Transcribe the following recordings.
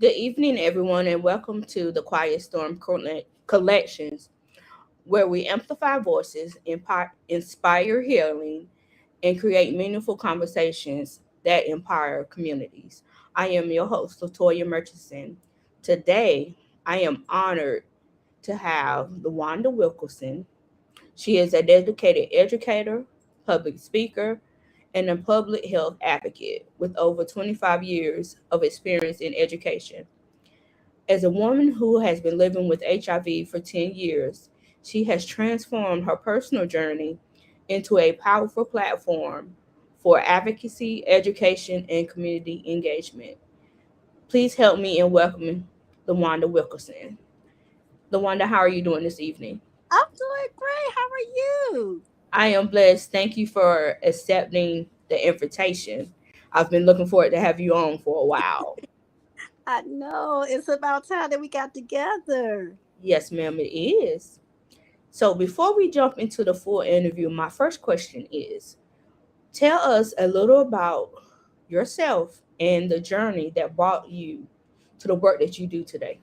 Good evening, everyone, and welcome to the Quiet Storm Collections, where we amplify voices, inspire healing, and create meaningful conversations that empower communities. I am your host, LaToya Murchison. Today, I am honored to have LaWanda Wilkerson. She is a dedicated educator, public speaker, and a public health advocate with over 25 years of experience in education. As a woman who has been living with HIV for 10 years, she has transformed her personal journey into a powerful platform for advocacy, education, and community engagement. Please help me in welcoming LaWanda Wilkerson. LaWanda, how are you doing this evening? I'm doing great. How are you? I am blessed. Thank you for accepting the invitation. I've been looking forward to have you on for a while. I know it's about time that we got together. Yes, ma'am, it is. So before we jump into the full interview, my first question is tell us a little about yourself and the journey that brought you to the work that you do today.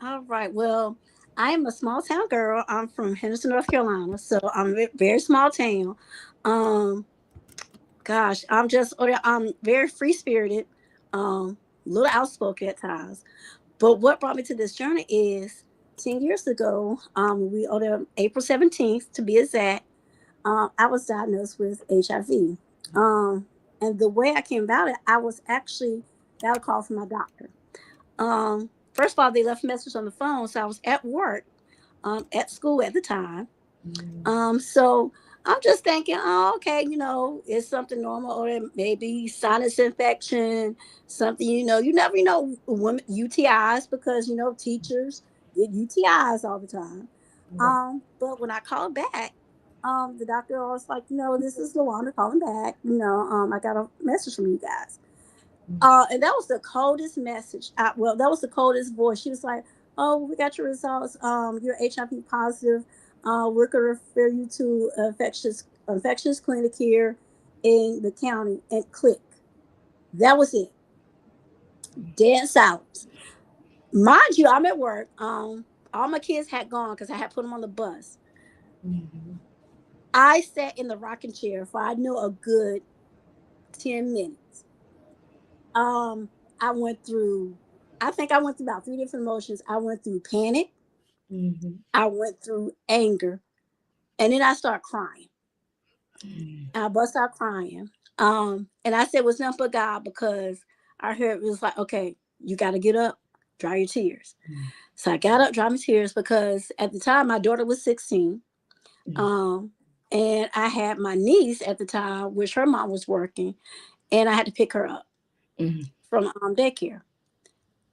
All right. Well, I am a small town girl. I'm from Henderson, North Carolina, so I'm a very small town. Um, gosh, I'm very free spirited, little outspoken at times. But what brought me to this journey is 10 years ago. We on April 17th to be exact. I was diagnosed with HIV. Um, and the way I came about it, I was actually got a call from my doctor. First of all, they left a message on the phone, so I was at work, at school at the time. So I'm just thinking, oh, okay, it's something normal, or it maybe sinus infection, something. You never know women UTIs because teachers get UTIs all the time. Right. But when I called back, the doctor was like, this is LaWanda calling back. I got a message from you guys. And that was the coldest message. Well, that was the coldest voice. She was like, "Oh, we got your results. You're HIV positive. We're gonna refer you to infectious clinic here in the county." And click. That was it. Dead silence. Mind you, I'm at work. All my kids had gone because I had put them on the bus. Mhm. I sat in the rocking chair for I know a good 10 minutes. Um, I went through. I think I went through about three different emotions. I went through panic. Mhm. I went through anger, and then I started crying. I bust out crying. And I said, "It was nothing but God," because I heard it was like, "Okay, you got to get up, dry your tears." So I got up, dry my tears because at the time my daughter was 16. Um, and I had my niece at the time, which her mom was working, and I had to pick her up Mhm. from daycare.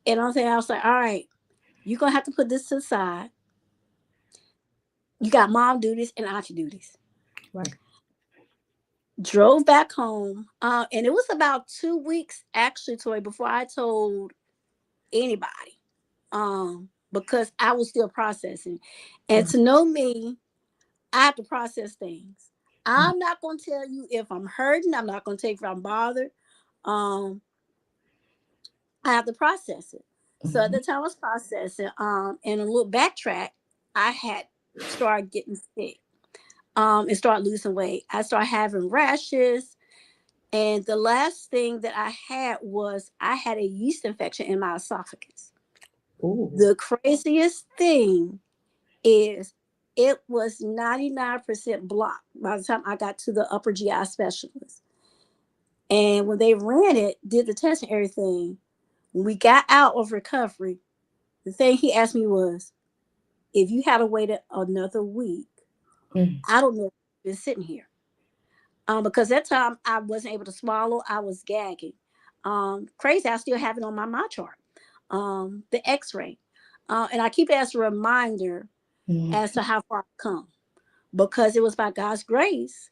And I was like, "All right, you're gonna have to put this to the side. You got mom duties and auntie duties." Right. Drove back home, and it was about 2 weeks actually, Toy, before I told anybody, because I was still processing. And Right. to know me, I have to process things. I'm not going to tell you if I'm hurting. I'm not going to tell you if I'm bothered. Um, I have to process it. So at Mhm. the time I was processing, and a little backtrack, I had started getting sick, and started losing weight. I started having rashes. And the last thing that I had was I had a yeast infection in my esophagus. Ooh. The craziest thing is it was 99% blocked by the time I got to the upper GI specialist. And when they ran it, did the test and everything, when we got out of recovery, the thing he asked me was, if you had to wait another week, Mhm. I don't know if you've been sitting here. Because that time I wasn't able to swallow, I was gagging. Crazy, I still have it on my chart, the X-ray, and I keep it as a reminder Mhm. as to how far I've come, because it was by God's grace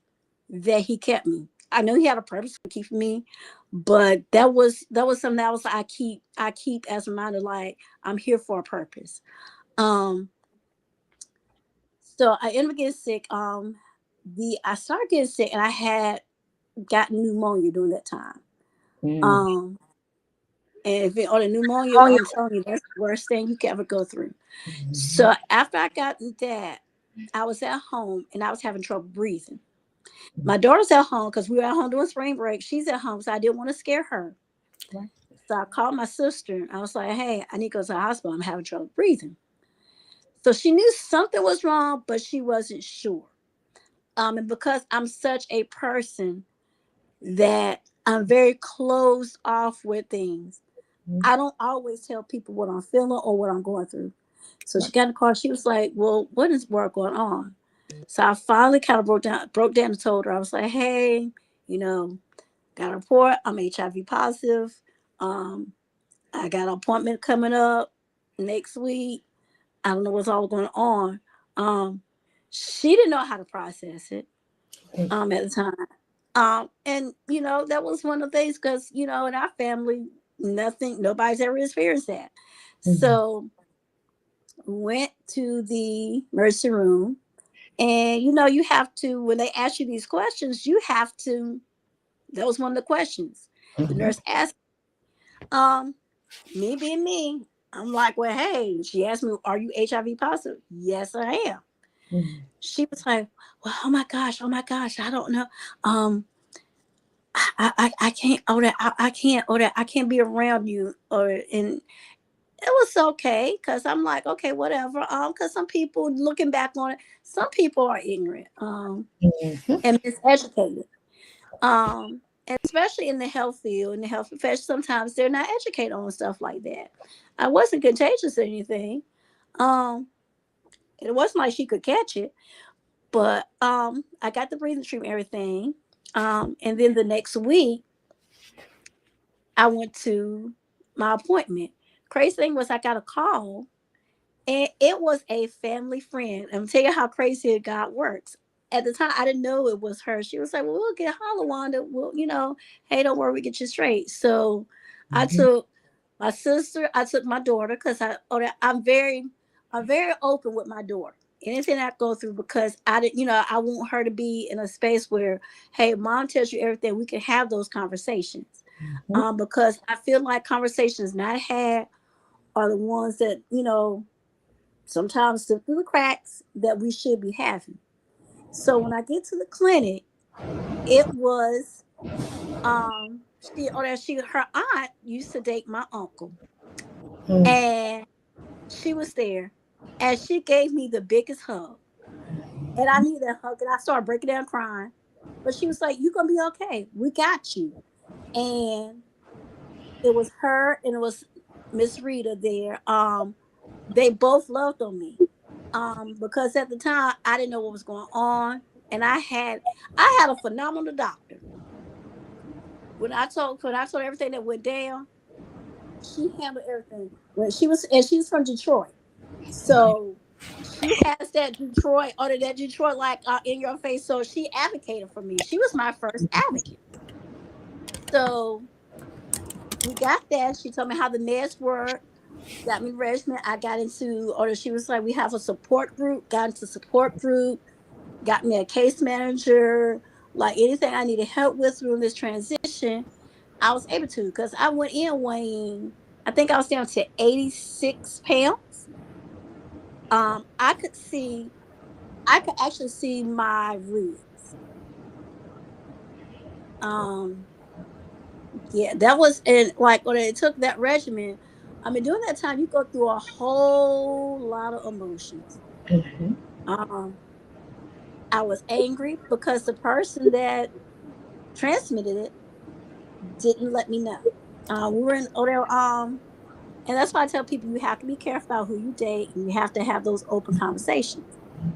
that He kept me. I know He had a purpose for keeping me, but that was something that was I keep as a reminder, like I'm here for a purpose. Um, so I ended up getting sick. The I started getting sick, and I had got pneumonia during that time. Mhm. Um, And if it, or the pneumonia, I'm telling you, that's the worst thing you can ever go through. So after I got that, I was at home and I was having trouble breathing. My daughter's at home because we were at home doing spring break. She's at home, so I didn't want to scare her. Right. So I called my sister. I was like, hey, I need to go to the hospital. I'm having trouble breathing. So she knew something was wrong, but she wasn't sure. And because I'm such a person that I'm very closed off with things, Mhm. I don't always tell people what I'm feeling or what I'm going through. So she Right. got in the car. She was like, well, what is work going on? So I finally kind of broke down and told her, I was like, hey, you know, got a report. I'm HIV positive. Um, I got an appointment coming up next week. I don't know what's all going on. Um, she didn't know how to process it at the time. And that was one of the things because in our family, nobody's ever experienced that. Mhm. So went to the emergency room, and you have to when they ask you these questions, you have to. That was one of the questions the Mhm. nurse asked. Um, me being me, I'm like, well, hey, she asked me, are you HIV positive? Yes, I am. Mhm. She was like, well, oh my gosh, I don't know. Um, I can't, oh, that, I can't, oh, that, I can't be around you. And it was okay because I'm like, okay, whatever. Because some people, looking back on it, some people are ignorant, Mhm. and miseducated. And especially in the health field, in the health profession, sometimes they're not educated on stuff like that. I wasn't contagious or anything. Um, it wasn't like she could catch it, but I got the breathing treatment, everything. And then the next week, I went to my appointment. Crazy thing was, I got a call, and it was a family friend. I'm tell you how crazy God works. At the time, I didn't know it was her. She was like, "Well, we'll get her, LaWanda. Well, hey, don't worry, we get you straight." So, I Mhm. took my sister. I took my daughter because I'm very open with my daughter. Anything I go through, because I didn't, I want her to be in a space where, hey, mom tells you everything. We can have those conversations. Mhm. Because I feel like conversations not had are the ones that sometimes slip through the cracks that we should be having. So when I get to the clinic, it was her aunt used to date my uncle, Mhm. and she was there, and she gave me the biggest hug, and I needed that hug, and I started breaking down crying. But she was like, "You're gonna be okay. We got you." And it was her and it was Miss Rita there. They both loved on me. Because at the time I didn't know what was going on. And I had a phenomenal doctor. When I told everything that went down, she handled everything. She's from Detroit. So she has that Detroit or that Detroit like in your face. So she advocated for me. She was my first advocate. So we got that. She told me how the meds were, got me regimen. I got into, or she was like, we have a support group, got into support group, got me a case manager, like anything I needed help with through this transition, I was able to, because I went in weighing, I think I was down to 86 pounds. I could see, I could actually see my ribs. Um, yeah, that was, and like when it took that regimen, I mean, during that time, you go through a whole lot of emotions. Mhm. Um, I was angry because the person that transmitted it didn't let me know. We were in Odell, and that's why I tell people you have to be careful about who you date, and you have to have those open conversations.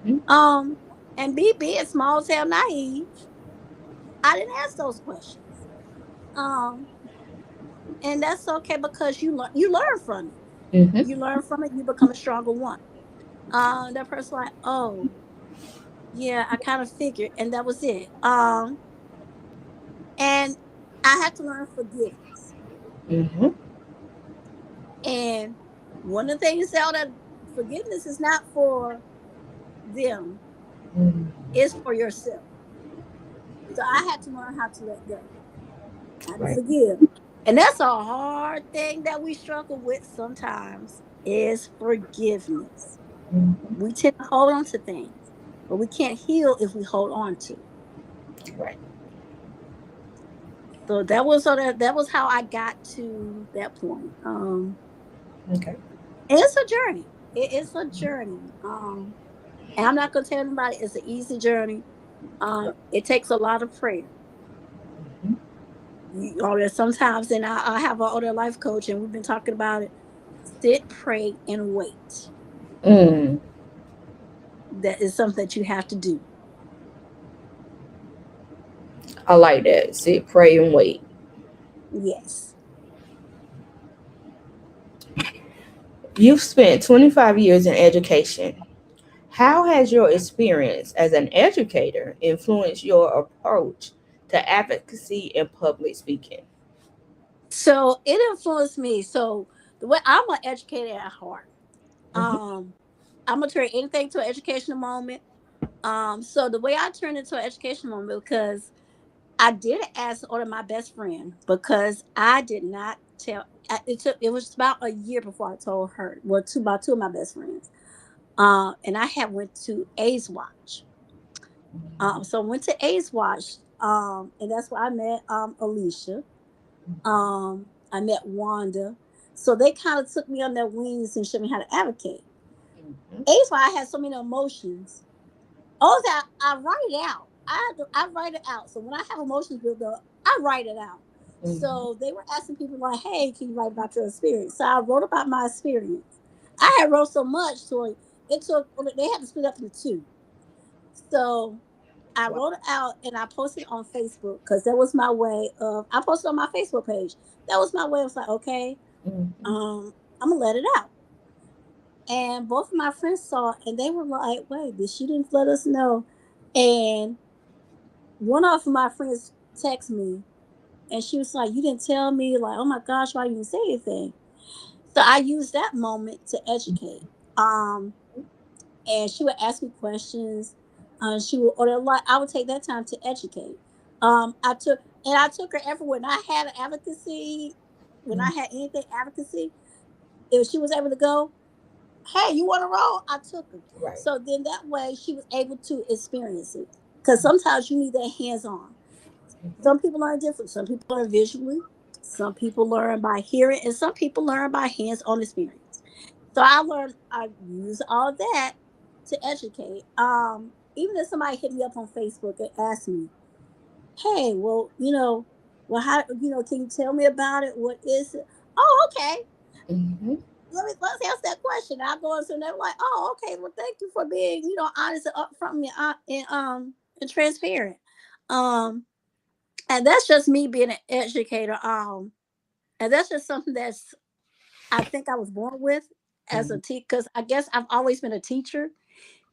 Mhm. Um, and me being small town naive, I didn't ask those questions. Um, and that's okay because you learn from it. Mhm. You learn from it, you become a stronger one. That person like, oh yeah, I kind of figured, and that was it. And I had to learn forgiveness. Mhm. And one of the things that forgiveness is not for them, Mhm. it's for yourself. So I had to learn how to let go, how to Right. forgive. And that's a hard thing that we struggle with sometimes is forgiveness. Mhm. We tend to hold on to things, but we can't heal if we hold on to it. Right. So that was how I got to that point. Okay. And it's a journey. It is a journey. And I'm not gonna tell anybody it's an easy journey. It takes a lot of prayer. Mhm. Or sometimes, and I have an older life coach, and we've been talking about it. Sit, pray, and wait. Mm, That is something that you have to do. I like that. Sit, pray, and wait. Yes. You've spent 25 years in education. How has your experience as an educator influenced your approach to advocacy and public speaking? So it influenced me. So the way I'm an educator at heart. Mhm. Um, I'm gonna turn anything to an educational moment. So the way I turned into an educational moment because I did ask one of my best friend because I did not tell. It was about a year before I told her. Well, about two of my best friends. And I had went to A's Watch. So I went to A's Watch. And that's where I met Alicia. I met Wanda. So they kind of took me on their wings and showed me how to advocate. Mhm. A's why I had so many emotions. Oh, that I write it out. I write it out. So when I have emotions built up, I write it out. Mhm. So they were asking people like, "Hey, can you write about your experience?" So I wrote about my experience. I had wrote so much, so it took. They had to split up into two. So I Wow. wrote it out and I posted it on Facebook because that was my way of. I posted on my Facebook page. That was my way of like, okay, Mhm. I'm gonna let it out. And both of my friends saw it and they were like, wait, did she didn't let us know? And one of my friends texted me and she was like, you didn't tell me, like, oh my gosh, why you didn't say anything? So I used that moment to educate. Um, and she would ask me questions. She would or like I would take that time to educate. I took her everywhere. When I had an advocacy, when I Mhm. had anything advocacy, if she was able to go, hey, you want to roll? I took her. Right. So then that way she was able to experience it. Because sometimes you need that hands on. Mhm. Some people learn different. Some people learn visually. Some people learn by hearing, and some people learn by hands on experience. So I use all that to educate. Even if somebody hit me up on Facebook and asked me, hey, well, well, how, can you tell me about it? What is it? Oh, okay. Mhm. Let's ask that question. I'll go into and they're like, oh, okay. Well, thank you for being, honest and upfront and transparent. Um, and that's just me being an educator. And that's just something that's I think I was born with as a Mhm. teacher because I guess I've always been a teacher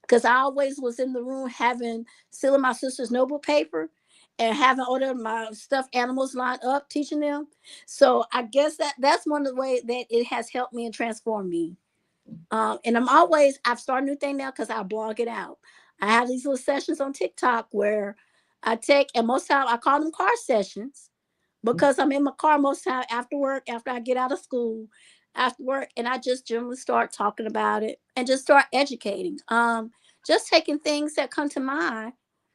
because I always was in the room having sealing my sister's notebook paper and having ordered my stuffed animals lined up, teaching them. So I guess that's one of the ways that it has helped me and transformed me. And I've started a new thing now because I blog it out. I have these little sessions on TikTok where I take, and most time I call them car sessions because I'm in my car most time after work, after I get out of school, after work, and I just generally start talking about it and just start educating. Just taking things that come to mind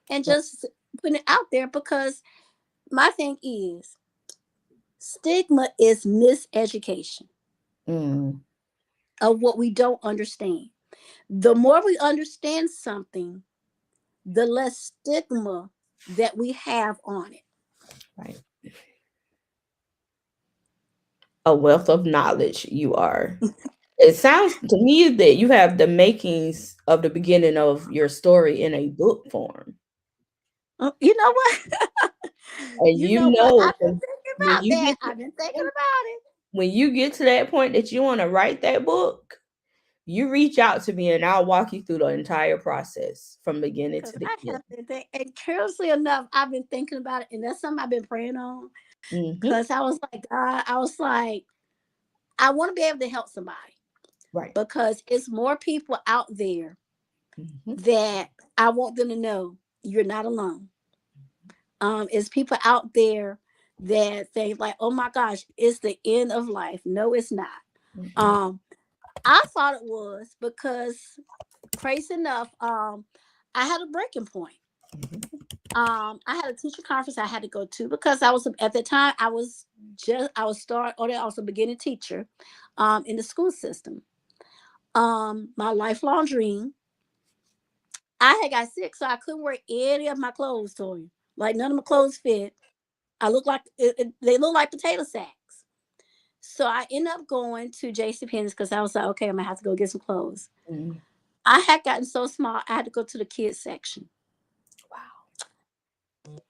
and Right. just putting it out there because my thing is stigma is miseducation Mm. of what we don't understand. The more we understand something, the less stigma that we have on it. Right. A wealth of knowledge you are. It sounds to me that you have the makings of the beginning of your story in a book form. You know what? And You you know what? know I've been thinking when about you that. get to I've been thinking that about it. when you get to that point that you want to write that book, you reach out to me and I'll walk you through the entire process from beginning Because to the I end. have been thinking, and curiously enough, I've been thinking about it, and that's something I've been praying on. Mhm. Because I was like, God, I was like, I want to be able to help somebody Right. because it's more people out there Mhm. that I want them to know you're not alone. It's people out there that think like, oh my gosh, it's the end of life. No, it's not. Mhm. Um, I thought it was because crazy enough, I had a breaking point. I had a teacher conference I had to go to because I was at the time I was start or I was a beginning teacher, in the school system. My lifelong dream. I had got sick, so I couldn't wear any of my clothes. To you, like none of my clothes fit. I look like they look like potato sacks. So I ended up going to J.C. Penney's because I was like, okay, I'm gonna have to go get some clothes. Mhm. I had gotten so small, I had to go to the kids section. Wow.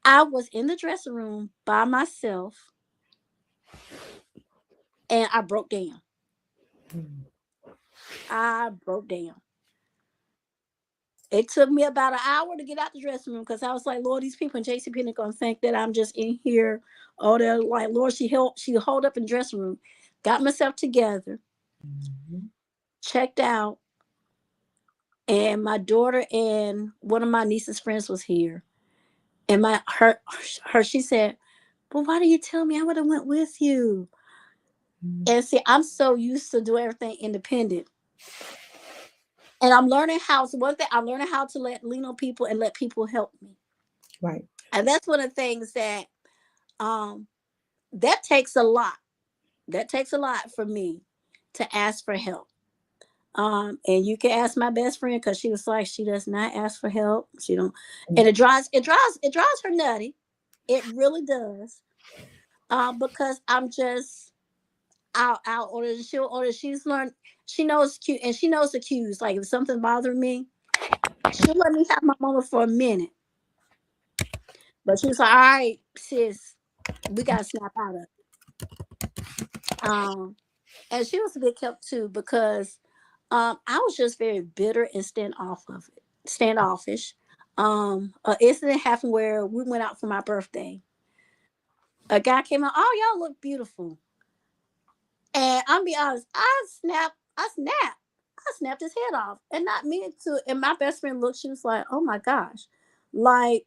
I was in the dressing room by myself, and I broke down. Mhm. I broke down. It took me about an hour to get out the dressing room because I was like, Lord, these people in JCPenney gonna think that I'm just in here. Oh, they're like, Lord, she hold up in the dressing room, got myself together, Mhm. checked out, and my daughter and one of my niece's friends was here. And her she said, "But why do you tell me? I would have went with you." Mhm. And see, I'm so used to doing everything independent. And I'm learning how to one thing I'm learning how to lean on people and let people help me. Right. And that's one of the things that um that takes a lot. That takes a lot for me to ask for help. And you can ask my best friend because she was like, she does not ask for help. She don't, and it drives her nutty. It really does. Because I'm just I'll order, she'll order. She's learned, she knows cue, and she knows the cues. Like if something bothering me, she'll let me have my moment for a minute. But she's like, all right, sis, we gotta snap out of it. Um, and she was a bit kept too because I was just very bitter and standoffish. An incident happened where we went out for my birthday. A guy came out, oh y'all look beautiful. And I'm be honest, I snapped his head off. And not meaning to, and my best friend looked, she was like, oh my gosh. Like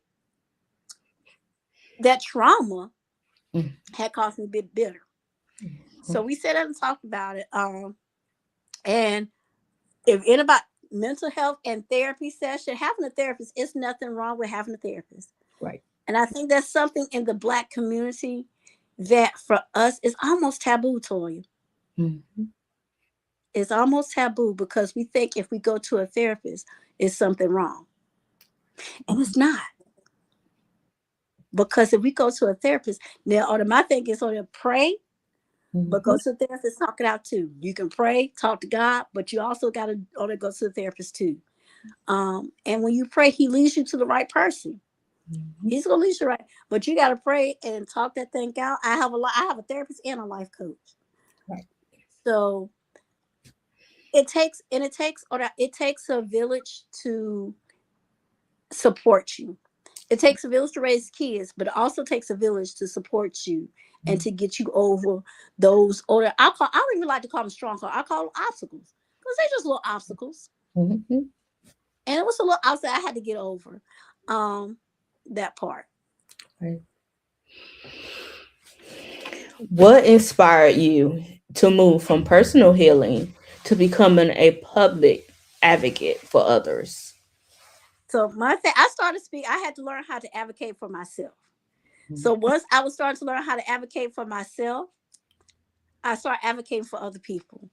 that trauma Mhm. had caused me a bit bitter. So we sat down and talked about it. And if anybody mental health and therapy session, having a therapist, it's nothing wrong with having a therapist. Right. And I think that's something in the Black community that for us is almost taboo, Toya. Mhm. It's almost taboo because we think if we go to a therapist, it's something wrong. And it's not. Because if we go to a therapist, now or my thing is on to pray, but Mhm. go to a therapist, talk it out too. You can pray, talk to God, but you also gotta or to go to the therapist too. And when you pray, he leads you to the right person. Mhm. He's gonna lead you right. But you gotta pray and talk that thing out. I have a therapist and a life coach. Right. So it takes a village to support you. It takes a village to raise kids, but it also takes a village to support you and Mhm. to get you over those or I don't even like to call them strongholds. I call them obstacles. Because they just little obstacles. Mhm. And it was a little obstacle I had to get over. Um that part. Right. What inspired you to move from personal healing to becoming a public advocate for others? So my thing I started to speak, I had to learn how to advocate for myself. Mhm. So once I was starting to learn how to advocate for myself, I started advocating for other people.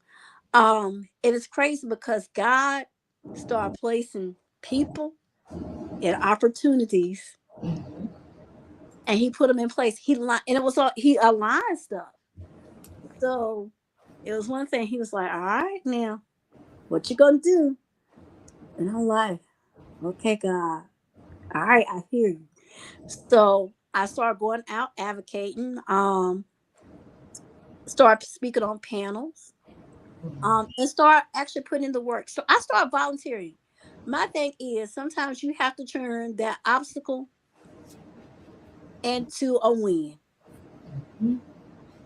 It is crazy because God started placing people and opportunities, and He put them in place. And it was all He aligned stuff. So it was one thing. He was like, "All right, now what you gonna do?" And I'm like, "Okay, God, all right, I hear you." So I started going out advocating. Start speaking on panels. And start actually putting in the work. So I start volunteering. My thing is sometimes you have to turn that obstacle into a win. Mhm.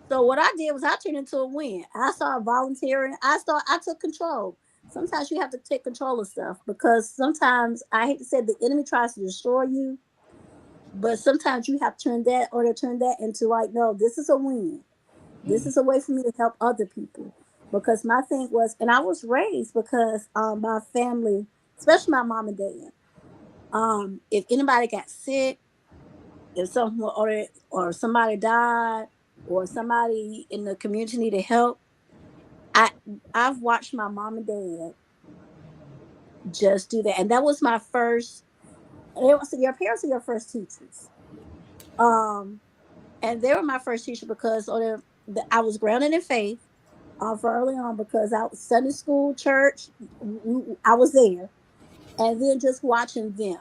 So what I did was I turned into a win. I started volunteering. I took control. Sometimes you have to take control of stuff because sometimes I hate to say the enemy tries to destroy you, But sometimes you have to turn that into like, no, this is a win. This is a way for me to help other people. Because my thing was, and I was raised because my family, especially my mom and dad, if anybody got sick, if someone or somebody died, or somebody in the community needed help, I I've watched my mom and dad just do that, and that was my first. They was your parents are your first teachers, um, and they were my first teacher because I was grounded in faith, for early on because I was Sunday school, church, I was there, and then just watching them.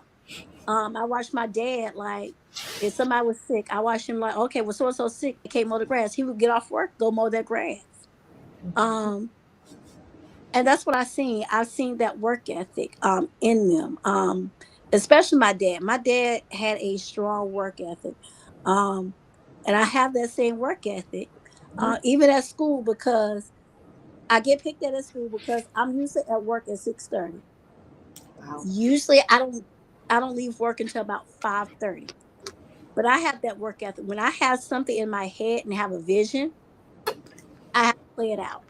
I watched my dad like if somebody was sick, I watched him like, okay, well, so and so sick, they can't mow the grass. He would get off work, go mow that grass. Um, and that's what I seen. I've seen that work ethic in them. Especially my dad. My dad had a strong work ethic. Um, and I have that same work ethic. Even at school because I get picked at school because I'm usually at work at 6:30. Wow. Usually I don't leave work until about 5:30. But I have that work ethic. When I have something in my head and have a vision, I have to play it out.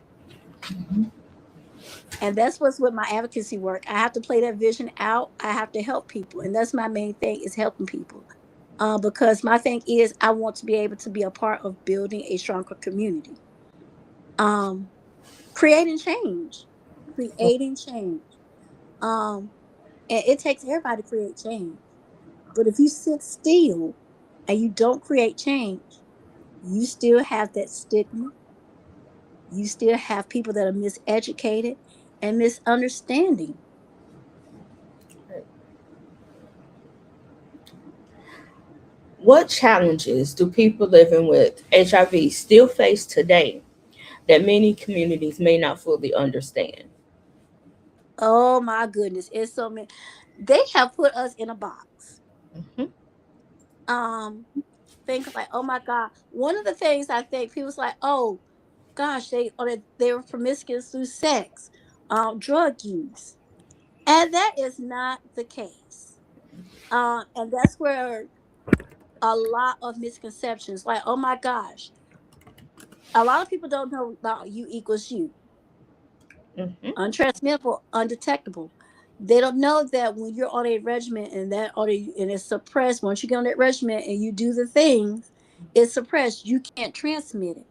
And that's what's with my advocacy work. I have to play that vision out. I have to help people. And that's my main thing is helping people. Because my thing is I want to be able to be a part of building a stronger community. Um, creating change. Creating change. Um, and it takes everybody to create change. But if you sit still and you don't create change, you still have that stigma. You still have people that are miseducated and misunderstanding. What challenges do people living with HIV still face today that many communities may not fully understand? Oh my goodness, it's so many. They have put us in a box. Mhm. Um, think like, oh my God. One of the things I think people's like, oh gosh, they were promiscuous through sex, drug use, and that is not the case. And that's where a lot of misconceptions, like, oh my gosh, a lot of people don't know about U equals U, Mhm. untransmittable, undetectable. They don't know that when you're on a regimen and it's suppressed. Once you get on that regimen and you do the things, it's suppressed. You can't transmit it.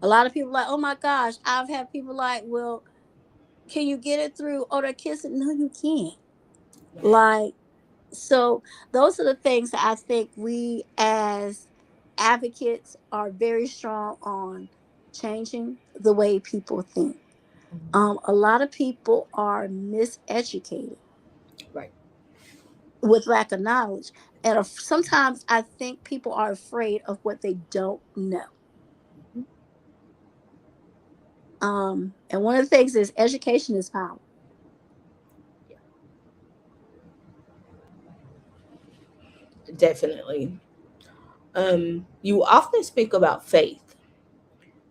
A lot of people like, oh my gosh, I've had people like, well, can you get it through? Oh, they're kissing. No, you can't. Like, so those are the things that I think we as advocates are very strong on changing the way people think. A lot of people are miseducated Right. with lack of knowledge. And sometimes I think people are afraid of what they don't know. And one of the things is education is power. Definitely. You often speak about faith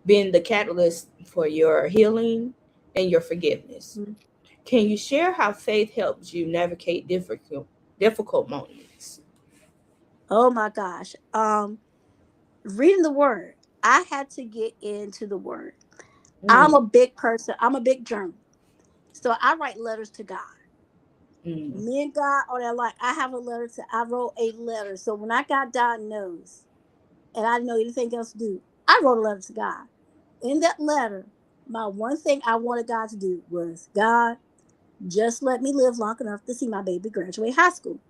being the catalyst for your healing and your forgiveness. Mhm. Can you share how faith helps you navigate difficult moments? Oh my gosh. Reading the word. I had to get into the word. I'm Mm, a big person. I'm a big journal. So I write letters to God. mm, Me and God are that like I wrote a letter. So when I got diagnosed and I didn't know anything else to do, I wrote a letter to God. In that letter, my one thing I wanted God to do was, God, just let me live long enough to see my baby graduate high school.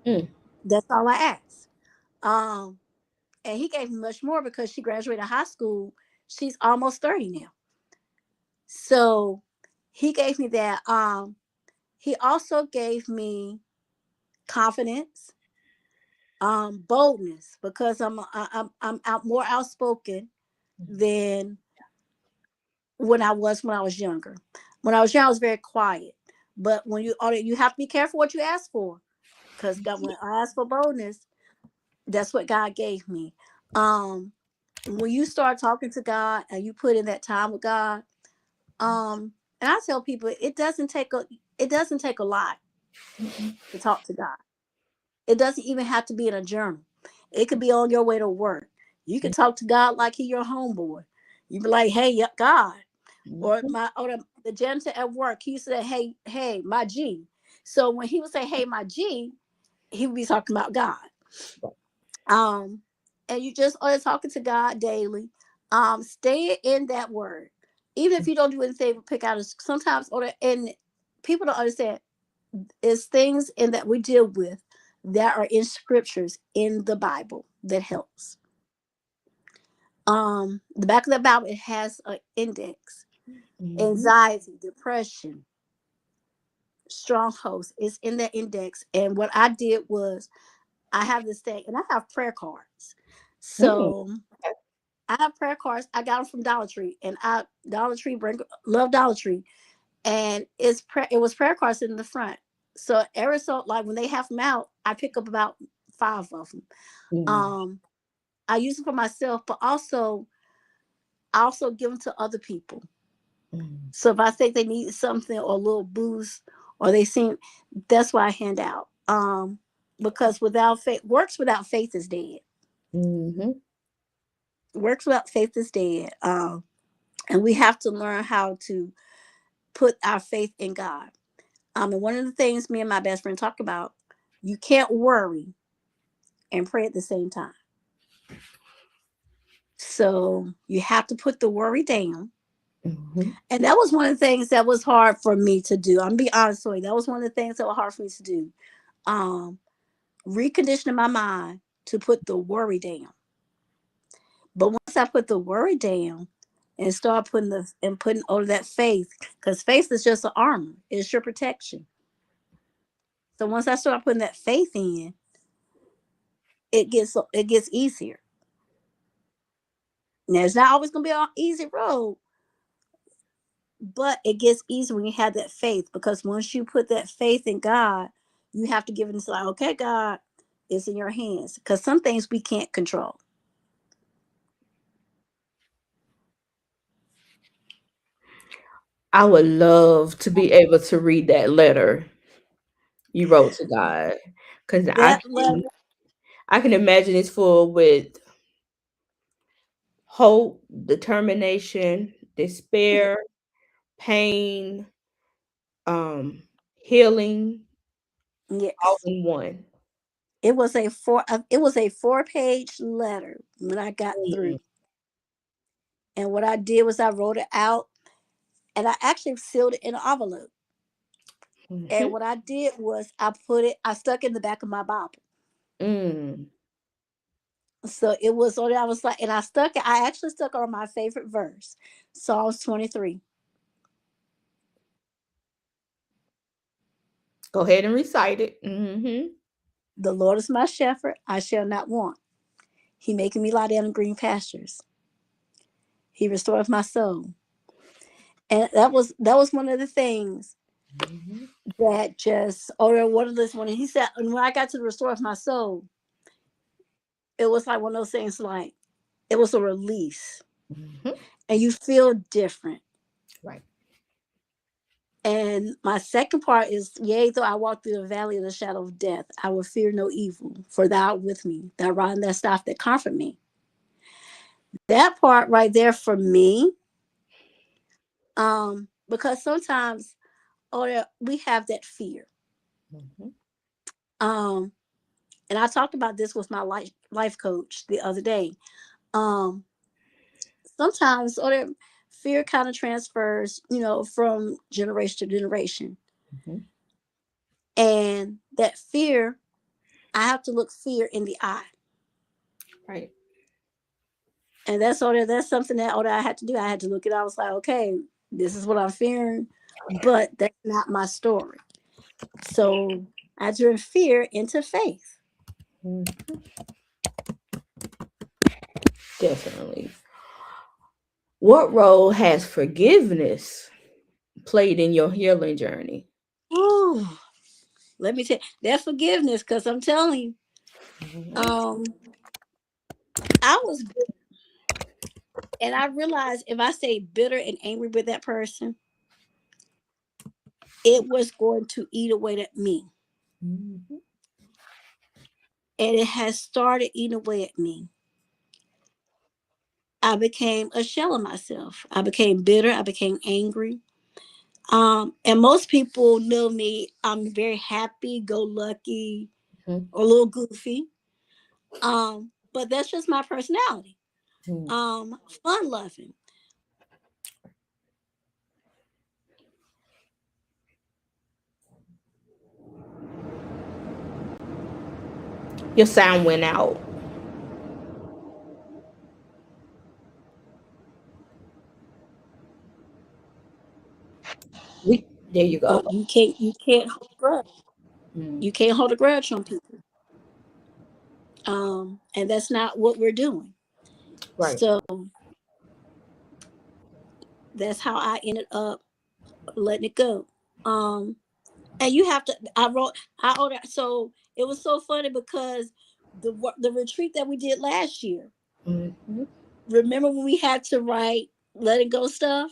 mm. That's all I asked. Um, and he gave me much more because she graduated high school. She's almost 30 now. So he gave me that. He also gave me confidence, boldness because I'm out more outspoken than when I was younger. When I was young, I was very quiet. But you have to be careful what you ask for, because God, when I asked for boldness, that's what God gave me. Um, when you start talking to God and you put in that time with God, and I tell people it doesn't take a lot to talk to God. It doesn't even have to be in a journal. It could be on your way to work. You can talk to God like he your homeboy. You be like, hey, God. Or Mhm. the janitor at work, he said, hey, my G. So when he would say, hey, my G, he would be talking about God. Um, and you just are talking to God daily. Stay in that word. Even if you don't do anything, pick out sometimes and people don't understand is things in that we deal with that are in scriptures in the Bible that helps. The back of the Bible, it has an index. Mhm. Anxiety, depression, strongholds is in that index. And what I did was I have this thing, and I have prayer cards. Mm. So I have prayer cards. I got them from Dollar Tree, and Dollar Tree love Dollar Tree, and it was prayer cards in the front. So every so like when they have them out, I pick up about 5 of them. Mm. Um, I use them for myself, but also I also give them to other people. Mm. So if I think they need something or a little boost, or they seem, that's why I hand out. Because without faith, works without faith is dead. Mhm. Works without faith is dead. And we have to learn how to put our faith in God. And one of the things me and my best friend talk about, you can't worry and pray at the same time. So you have to put the worry down. Mhm. And that was one of the things that was hard for me to do. I'm gonna be honest with you. That was one of the things that was hard for me to do. Um, Reconditioning my mind to put the worry down. But once I put the worry down and start putting over that faith, because faith is just an armor, it's your protection. So once I start putting that faith in, it gets easier. Now it's not always gonna be an easy road, but it gets easier when you have that faith, because once you put that faith in God, you have to give it. It's like, okay, God, it's in your hands, because some things we can't control. I would love to be able to read that letter you wrote to God, because That level, I can imagine it's full with hope, determination, yeah, despair, pain, um, healing, all yes, in one. it was a 4-page letter when I got Mm. through. And what I did was I wrote it out, and I actually sealed it in an envelope. And Mhm. what I did was I stuck it in the back of my Bible. Mm. So it was on. I was like, and I actually stuck on my favorite verse, Psalms 23. Go ahead and recite it. Mhm. The Lord is my shepherd; I shall not want. He maketh me lie down in green pastures. He restoreth my soul. And that was one of the things Mhm. that just, or one of this one. And he said, and when I got to the restore of my soul, it was like one of those things, like it was a release, Mhm. and you feel different. Right. And my second part is, yea, though I walk through the valley of the shadow of death, I will fear no evil, for thou art with me. Thy rod and thy staff that comfort me. That part right there for me, because sometimes, or we have that fear. Mhm. Um, and I talked about this with my life coach the other day. Um, Sometimes, or fear kind of transfers, from generation to generation, Mhm. and that fear, I have to look fear in the eye. Right. And that's something that I had to do. I had to look at it. I was like, okay, this is what I'm fearing, but that's not my story. So I turned fear into faith. Mm. Definitely. What role has forgiveness played in your healing journey? Oh, let me tell you, that forgiveness, because I'm telling you, Mhm. um, I was bitter, and I realized if I stay bitter and angry with that person, it was going to eat away at me. Mhm. and it has started eating away at me. I became a shell of myself. I became bitter. I became angry. And most people know me. I'm very happy, go lucky, Mm-hmm. or a little goofy. But that's just my personality. Mm-hmm. Fun loving. Your sound went out. We there you But go. you can't hold a grudge. Mm, You can't hold a grudge on people. And that's not what we're doing. right. So that's how I ended up letting it go. Um, and you have to. I ordered. So it was so funny because the retreat that we did last year. Mm-hmm. Remember when we had to write letting go stuff,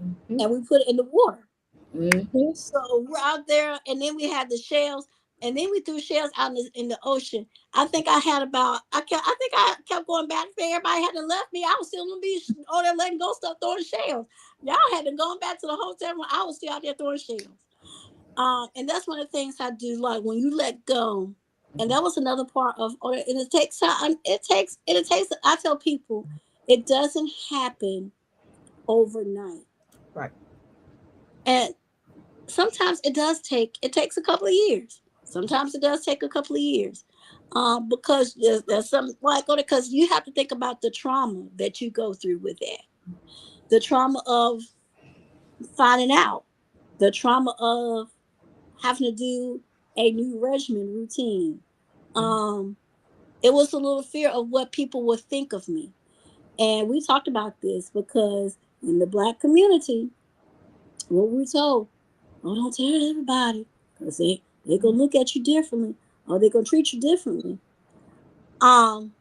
Mm-hmm. and we put it in the water. Mm-hmm. So we're out there, and then we had the shells, and then we threw shells out in the ocean. I think I had about. I think I kept going back there. Everybody hadn't left me. I was still on the beach, on there letting go stuff, throwing shells. Y'all had been going back to the hotel when I was still out there throwing shells. And that's one of the things I do like when you let go. And that was another part of, and it takes time. It takes. I tell people, it doesn't happen overnight, Right. and sometimes it takes a couple of years. Sometimes it does take a couple of years, because there's some like because you have to think about the trauma that you go through with that, the trauma of finding out, the trauma of having to do a new regimen routine. Um, it was a little fear of what people would think of me, and we talked about this because in the Black community, what we were told, oh, don't tell everybody because they gonna look at you differently or they gonna treat you differently. Um,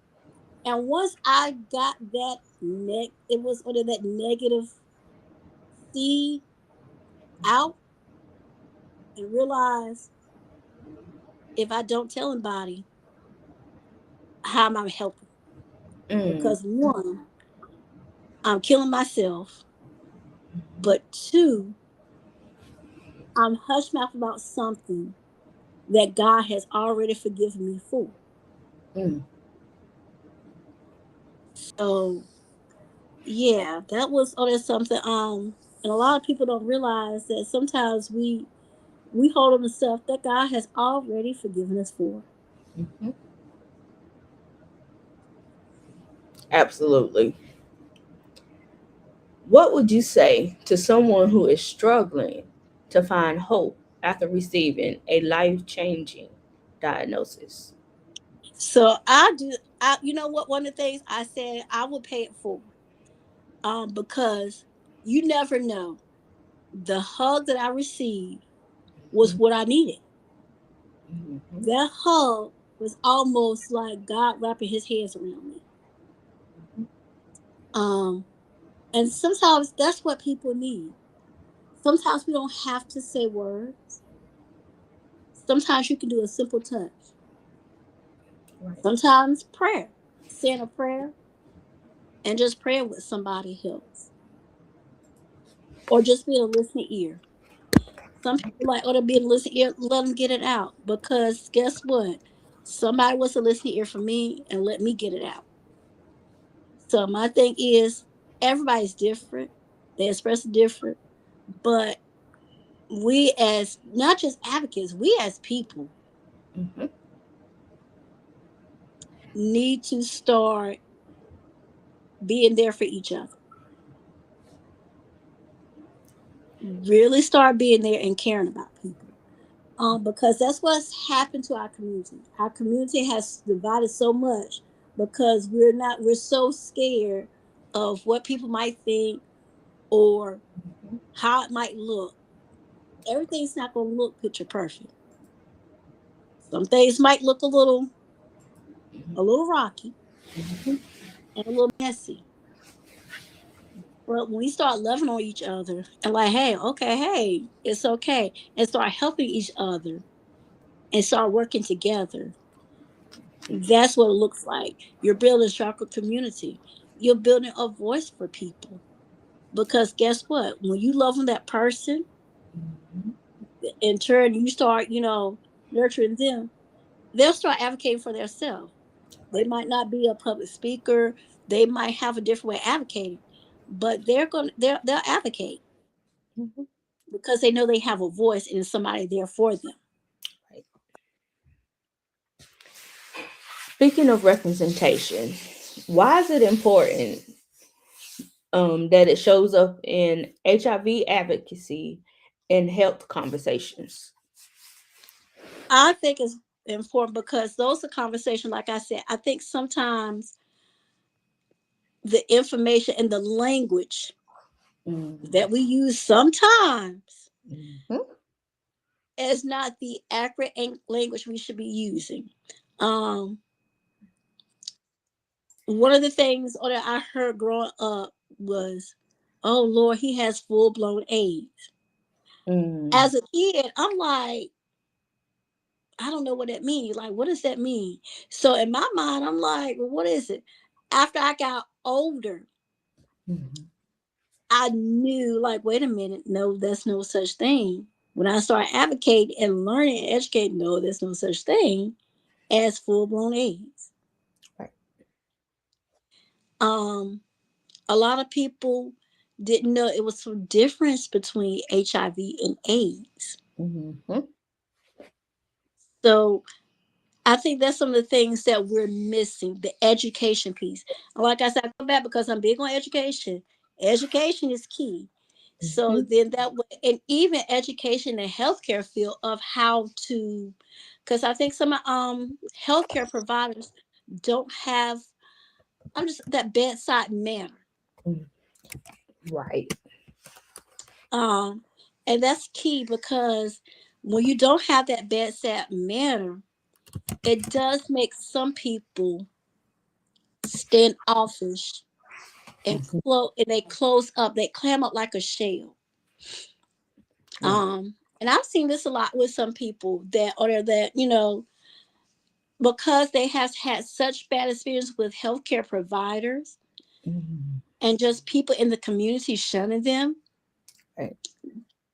and once I got that it was under that negative seed out and realized if I don't tell anybody, how am I helping? Mm, Because one, I'm killing myself, but two, I'm hush mouth about something that God has already forgiven me for. mm, So yeah, that was there's something and a lot of people don't realize that sometimes we hold on to stuff that God has already forgiven us for. mhm. Absolutely. What would you say to someone who is struggling to find hope after receiving a life changing diagnosis? So I you know what, one of the things I said I would pay it forward. Because you never know. The hug that I received was Mhm, what I needed. mhm, That hug was almost like God wrapping his hands around me. Um and sometimes that's what people need. Sometimes we don't have to say words. Sometimes you can do a simple touch. right. Sometimes prayer. Saying a prayer and just praying with somebody helps. Or just being a listening ear. Some people like, oh, to be a listening ear, let them get it out. Because guess what? Somebody was a listening ear for me and let me get it out. So my thing is everybody's different. They express different. But we as not just advocates, we as people Mhm, need to start being there for each other. Really start being there and caring about people. Because that's what's happened to our community. Our community has divided so much because we're so scared of what people might think or how it might look. Everything's not going to look picture perfect. Some things might look a little rocky mhm, and a little messy. But when we start loving on each other and like, hey, okay, hey, it's okay, and start helping each other and start working together. That's what it looks like. You're building a stronger community. You're building a voice for people. Because guess what? When you love on that person, Mhm. in turn, you start, nurturing them, they'll start advocating for themselves. They Right. might not be a public speaker. They might have a different way of advocating, but they'll advocate Mhm. because they know they have a voice and there's somebody there for them. Right. Speaking of representation, why is it important that it shows up in HIV advocacy and health conversations? I think it's important because those are conversations, like I said, I think sometimes the information and the language Mhm. that we use sometimes Mhm. is not the accurate language we should be using. Um, One of the things that I heard growing up was, "Oh Lord, he has full blown AIDS." Mm. As a kid, I'm like, I don't know what that means. Like, what does that mean? So in my mind, I'm like, well, what is it? After I got older, Mhm. I knew, like, wait a minute, no, there's no such thing. When I started advocating and learning and educating, no, there's no such thing as full blown AIDS. Right. Um, a lot of people didn't know it was some difference between HIV and AIDS. Mhm. So I think that's some of the things that we're missing, the education piece. And like I said, I come back because I'm big on education. Education is key. So Mhm. then that way, and even education in healthcare field of how to, because I think some healthcare providers don't have, I'm just that bedside manner. Mm. Right. Um, and that's key because when you don't have that bedside manner, it does make some people standoffish and Mhm. they close up, they clam up like a shell. Right. And I've seen this a lot with some people that because they have had such bad experience with healthcare providers Mhm. and just people in the community shunning them, Right.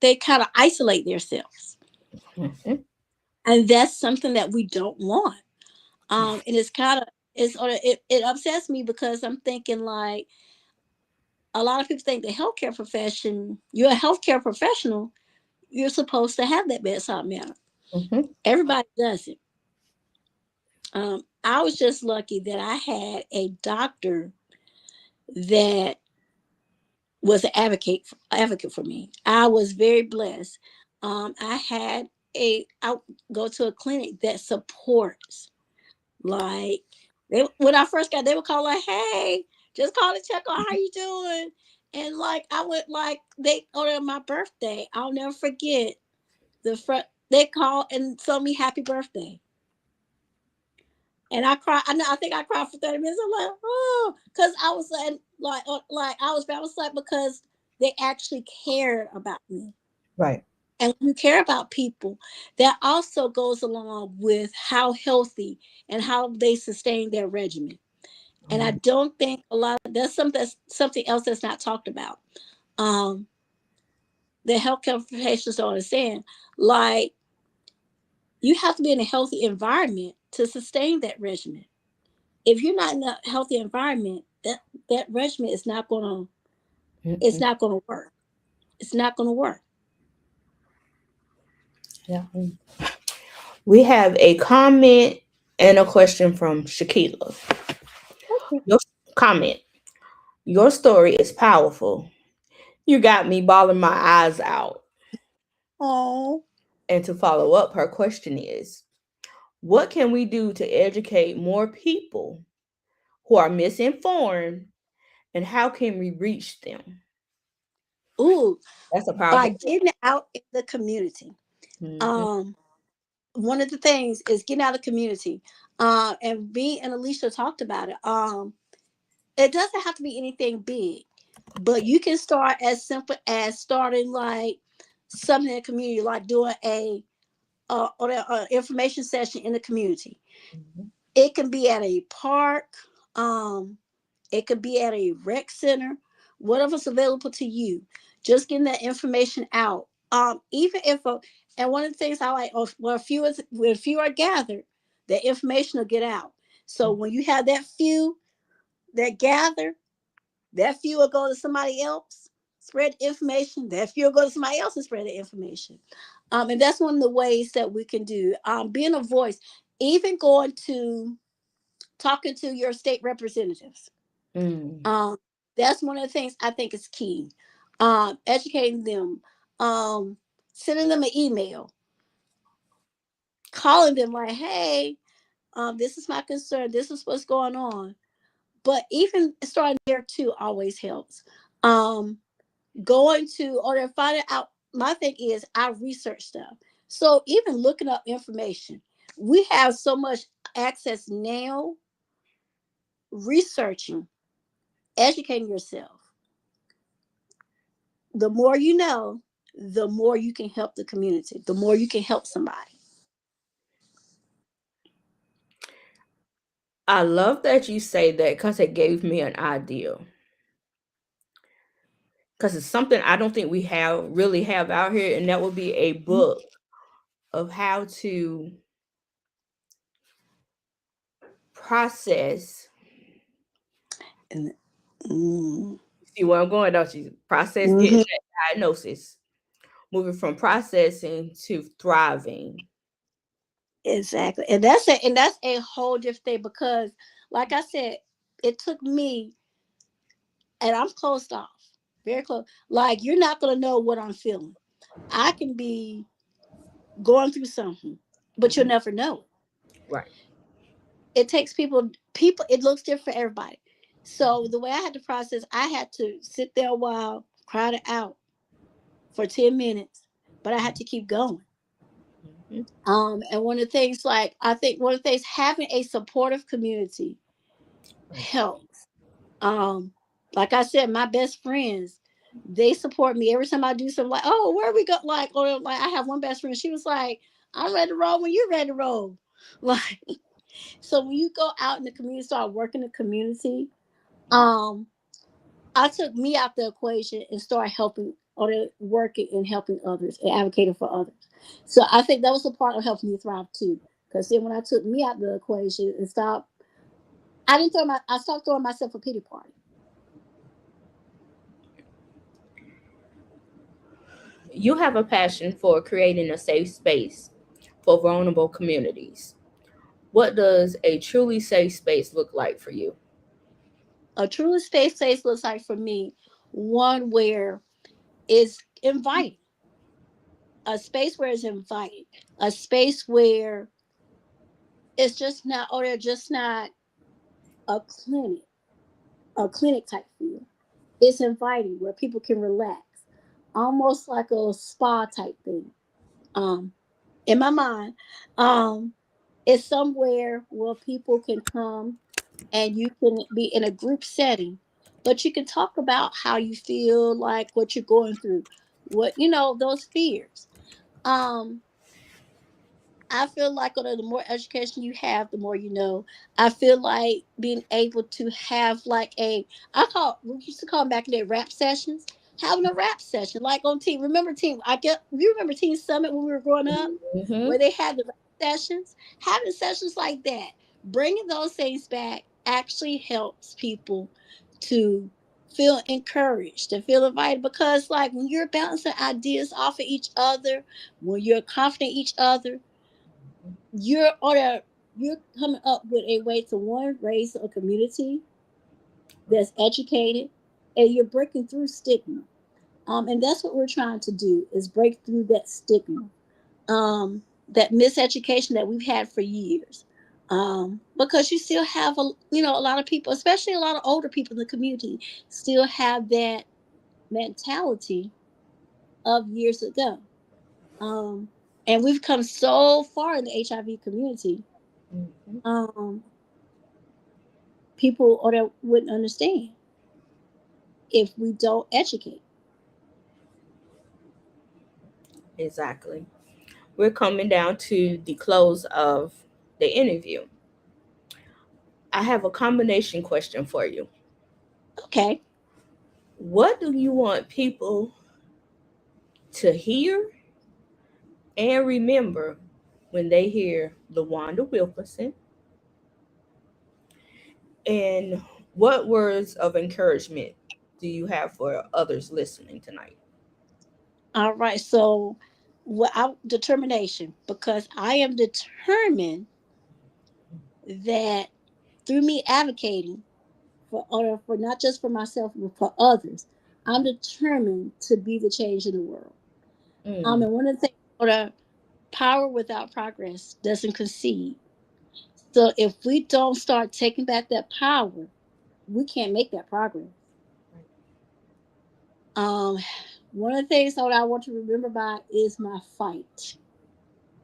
they kind of isolate themselves. Mhm. And that's something that we don't want. And it's kind of it upsets me because I'm thinking like a lot of people think the healthcare profession, you're a healthcare professional, you're supposed to have that bedside manner. Mhm. Everybody doesn't. I was just lucky that I had a doctor that was an advocate for me. I was very blessed. I had I go to a clinic that supports. Like when I first got, they would call like, "Hey, just call to check on how you doing." And like I went like they on my birthday. I'll never forget the front. They called and told me happy birthday. And I cried. I think I cried for 30 minutes. I'm like, oh, because I was like I was like because they actually cared about me. Right. And when you care about people, that also goes along with how healthy and how they sustain their regimen. And I Mhm. don't think a lot of that's something else that's not talked about. Um, the healthcare professionals don't understand. Like you have to be in a healthy environment to sustain that regimen. If you're not in a healthy environment, that regimen is not gonna it's Mhm. not gonna work. It's not gonna work. Yeah. We have a comment and a question from Shakila. Okay. Your comment. Your story is powerful. You got me bawling my eyes out. Oh, And to follow up, her question is, what can we do to educate more people who are misinformed, and how can we reach them? ooh, That's a by powerful. getting out in the community. Mm-hmm. Um, One of the things is getting out of the community. And me and Alicia talked about it. It doesn't have to be anything big, but you can start as simple as starting like something in the community, like doing a or information session in the community. It can be at a park. Um, it could be at a rec center. Whatever's available to you. Just getting that information out. Even if and one of the things I like, well, when a few are gathered, the information will get out. So when you have that few that gather, that few will go to somebody else, spread the information. That few will go to somebody else and spread the information. And that's one of the ways that we can do. Being a voice, even going to talking to your state representatives. Mm. Um, that's one of the things I think is key. Educating them, um, sending them an email, calling them like, "Hey, this is my concern. This is what's going on." But even starting there too always helps. Um, Going to or finding out. My thing is I research stuff. So even looking up information, we have so much access now. Researching, educating yourself. The more you know, the more you can help the community. The more you can help somebody. I love that you say that because it gave me an idea. Because it's something I don't think we have out here, and that would be a book of how to process. And, mm, See where I'm going, don't you? Process getting mhm. that diagnosis, moving from processing to thriving. Exactly. And that's a whole different thing because like I said, it took me and I'm closed off. Very close. Like you're not gonna know what I'm feeling. I can be going through something, but you'll Mhm. never know. Right. It takes people it looks different for everybody. So the way I had to process, I had to sit there a while, cry it out for 10 minutes, but I had to keep going. Mhm. And one of the things, like I think one of the things, having a supportive community Right. helps. Like I said, my best friends, they support me every time I do something. Like, oh, where we go? Like, or like I have one best friend. She was like, I'm ready to roll when you're ready to roll. Like, so when you go out in the community, start working in the community, um, I took me out the equation and started helping or working and helping others and advocating for others. So I think that was a part of helping me thrive too. Because then when I took me out the equation and stopped, I stopped throwing myself a pity party. You have a passion for creating a safe space for vulnerable communities. What does a truly safe space look like for you? A truly safe space looks like for me one where it's inviting, a space where it's inviting, a space where it's just not, or they're just not a clinic, a clinic type feel. It's inviting where people can relax, almost like a spa type thing. Um, in my mind, um, it's somewhere where people can come and you can be in a group setting, but you can talk about how you feel, like what you're going through, what those fears. Um, I feel like the more education you have, the more you know. I feel like being able to have like we used to call them back in the rap sessions. Having a rap session, like on team. Remember team? You remember Teen Summit when we were growing up, Hmm. where they had the rap sessions. Having sessions like that, bringing those things back, actually helps people to feel encouraged and feel invited. Because like when you're bouncing ideas off of each other, when you're confident each other, you're on a you're coming up with a way to one raise a community that's educated, and you're breaking through stigma. And that's what we're trying to do is break through that stigma, that miseducation that we've had for years. Because you still have a lot of people, especially a lot of older people in the community, still have that mentality of years ago. um and we've come so far in the HIV community. Hmm. um People or that wouldn't understand if we don't educate. Exactly. We're coming down to the close of the interview. I have a combination question for you. Okay. What do you want people to hear and remember when they hear LaWanda Wilkerson? And what words of encouragement do you have for others listening tonight? All right. So, without determination, because I am determined that through me advocating for other, for not just for myself, but for others, I'm determined to be the change in the world. Mm, And one of the things, the power without progress doesn't concede. So if we don't start taking back that power, we can't make that progress. Um, One of the things that I want to remember by is my fight.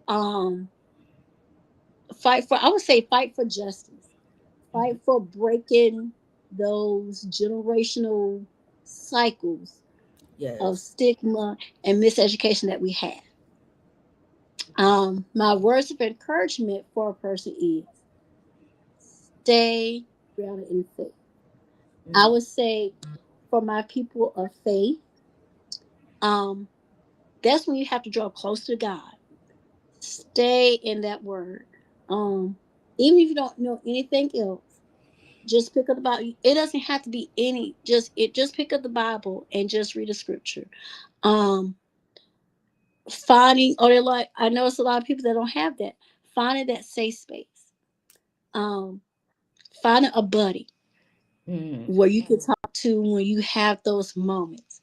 Um, Fight for, I would say, fight for justice, fight for breaking those generational cycles of yes. stigma and miseducation that we have. My words of encouragement for a person is stay grounded in faith. I Mm, would say for my people of faith, um, that's when you have to draw close to God. Stay in that word. Um, Even if you don't know anything else, just pick up the Bible. It doesn't have to be any. Just pick up the Bible and just read the scripture. Um, Finding, or they're like, I know it's a lot of people that don't have that. Finding that safe space. Um, Finding a buddy mm, where you can talk to when you have those moments.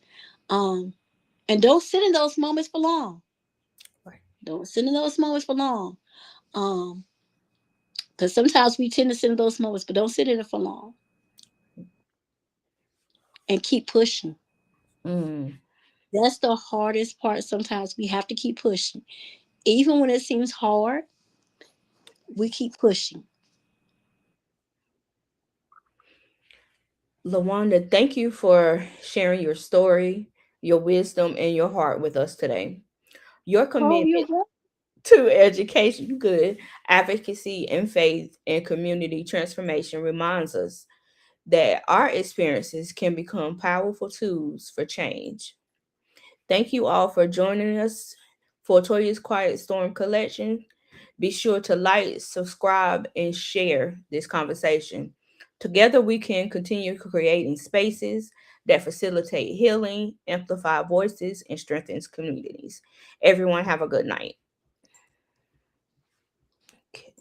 Um, and don't sit in those moments for long. right. Don't sit in those moments for long. Um, because sometimes we tend to sit in those moments, but don't sit in it for long. And keep pushing. Mm. That's the hardest part. Sometimes we have to keep pushing. Even when it seems hard, we keep pushing. LaWanda, thank you for sharing your story, your wisdom, and your heart with us today. Your Oh, you're commitment welcome. to education, good advocacy, and faith and community transformation reminds us that our experiences can become powerful tools for change. Thank you all for joining us for Toya's Quiet Storm Collection. Be sure to like, subscribe, and share this conversation. Together, we can continue creating spaces that facilitate healing, amplify voices, and strengthens communities. Everyone, have a good night. Okay.